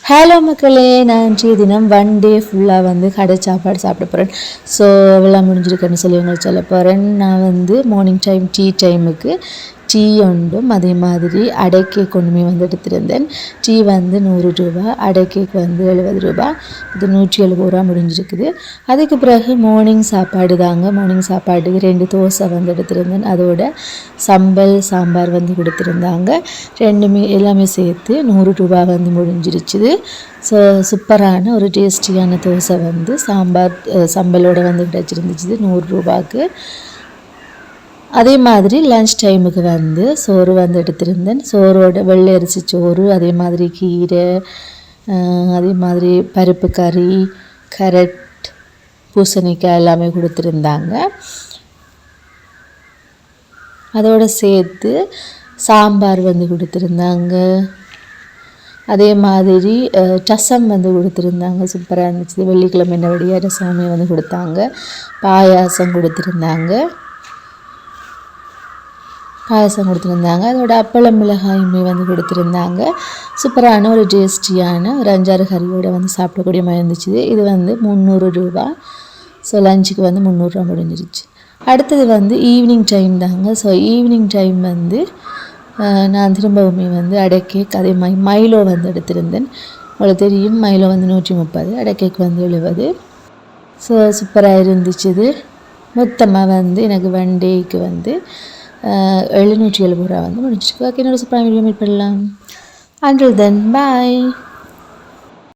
Hello மக்களே, நான் இன்றைய தினம் 1 டே ஃபுல்லாக வந்து கடை சாப்பாடு சாப்பிட போகிறேன். ஸோ எல்லாம் முடிஞ்சிருக்குன்னு சொல்லி உங்களுக்கு சொல்ல போகிறேன். நான் வந்து மார்னிங் டைம் டீ டைமுக்கு டீ உண்டும், அதே மாதிரி அடை கேக் ஒன்றுமே வந்து எடுத்திருந்தேன். டீ வந்து 100 ரூபா, அடை கேக் வந்து 70 ரூபா, இது 170 ரூபா முடிஞ்சிருக்குது. அதுக்கு பிறகு மார்னிங் சாப்பாடு தாங்க. மார்னிங் சாப்பாட்டுக்கு 2 தோசை வந்து எடுத்திருந்தேன், அதோட சம்பல் சாம்பார் வந்து கொடுத்துருந்தாங்க. ரெண்டுமே எல்லாமே சேர்த்து 100 ரூபா வந்து முடிஞ்சிருச்சுது. ஸோ சூப்பரான ஒரு டேஸ்டியான தோசை வந்து சாம்பார் சம்பலோடு வந்து கிடச்சிருந்துச்சு 100 ரூபாய்க்கு. அதே மாதிரி லன்ச் டைமுக்கு வந்து சோறு வந்து எடுத்திருந்தேன். சோறோட வெள்ளை அரிசி சோறு, அதே மாதிரி கீரை, அதே மாதிரி பருப்பு கறி, கேரட், பூசணிக்காய் எல்லாமே கொடுத்துருந்தாங்க. அதோடு சேர்த்து சாம்பார் வந்து கொடுத்துருந்தாங்க. அதே மாதிரி ரசம் வந்து கொடுத்துருந்தாங்க, சூப்பராக இருந்துச்சு. வெள்ளிக்கிழமை என்னபடியாக ரசமே வந்து கொடுத்தாங்க. பாயாசம் கொடுத்துருந்தாங்க. அதோட அப்பளம் மிளகாயுமே வந்து கொடுத்துருந்தாங்க. சூப்பரான ஒரு டேஸ்டியான ஒரு 5-6 கறியோடு வந்து சாப்பிடக்கூடிய மாதிரி இருந்துச்சு. இது வந்து 300 ரூபா. ஸோ லஞ்சுக்கு வந்து 300 ரூபா முடிஞ்சிருச்சு. அடுத்தது வந்து ஈவினிங் டைம் தாங்க. ஸோ ஈவினிங் டைம் வந்து நான் திரும்பவுமே வந்து அடை கேக், அதே மாதிரி மைலோ வந்து எடுத்திருந்தேன். உங்களுக்கு தெரியும், மைலோ வந்து 130, அடை கேக் வந்து 70. ஸோ சூப்பராக இருந்துச்சு. இது மொத்தமாக வந்து எனக்கு 1 டேக்கு வந்து 770 ரூபா வந்து முடிஞ்சிருக்கு. ஓகே, என்னோட சூப்பரான வீடியோ மீட் பண்ணலாம். Until then, bye.